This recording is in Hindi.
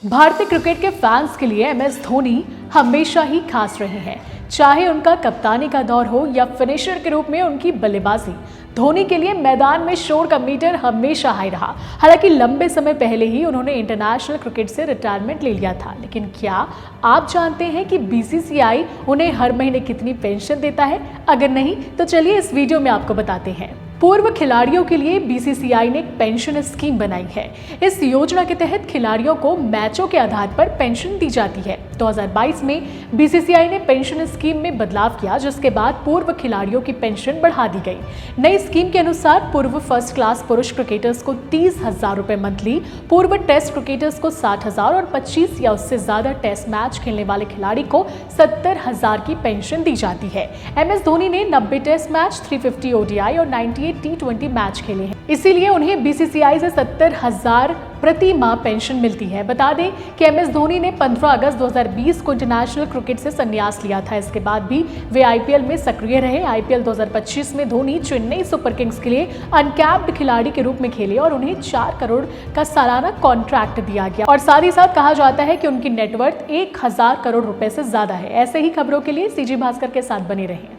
भारतीय क्रिकेट के फैंस के लिए एमएस धोनी हमेशा ही खास रहे हैं। चाहे उनका कप्तानी का दौर हो या फिनिशर के रूप में उनकी बल्लेबाजी, धोनी के लिए मैदान में शोर का मीटर हमेशा हाई रहा। हालांकि लंबे समय पहले ही उन्होंने इंटरनेशनल क्रिकेट से रिटायरमेंट ले लिया था, लेकिन क्या आप जानते हैं कि बीसीसीआई उन्हें हर महीने कितनी पेंशन देता है? अगर नहीं तो चलिए इस वीडियो में आपको बताते हैं। पूर्व खिलाड़ियों के लिए बीसीसीआई ने एक पेंशन स्कीम बनाई है। इस योजना के तहत खिलाड़ियों को मैचों के आधार पर पेंशन दी जाती है। 2022 में बीसीसीआई ने पेंशन स्कीम में बदलाव किया, जिसके बाद पूर्व खिलाड़ियों की पेंशन बढ़ा दी गई। नई स्कीम के अनुसार पूर्व फर्स्ट क्लास पुरुष क्रिकेटर्स को 30,000 रुपए मंथली, पूर्व टेस्ट क्रिकेटर्स को 60,000 और 25 या उससे ज्यादा टेस्ट मैच खेलने वाले खिलाड़ी को 70,000 की पेंशन दी जाती है। एमएस धोनी ने 90 टेस्ट मैच, 350 ओडीआई और 98 T20 मैच खेले हैं, इसीलिए उन्हें बीसीसीआई से 70,000 प्रति माह पेंशन मिलती है। बता दें कि एमएस धोनी ने 15 अगस्त 2020 को इंटरनेशनल क्रिकेट से संन्यास लिया था। इसके बाद भी वे आईपीएल में सक्रिय रहे। आईपीएल 2025 में धोनी चेन्नई सुपर किंग्स के लिए अनकैप्ड खिलाड़ी के रूप में खेले और उन्हें 4 करोड़ का सालाना कॉन्ट्रैक्ट दिया गया और साथ ही साथ कहा जाता है कि उनकी नेटवर्थ 1,000 करोड़ रुपए से ज्यादा है। ऐसे ही खबरों के लिए सीजी भास्कर के साथ बने रहें।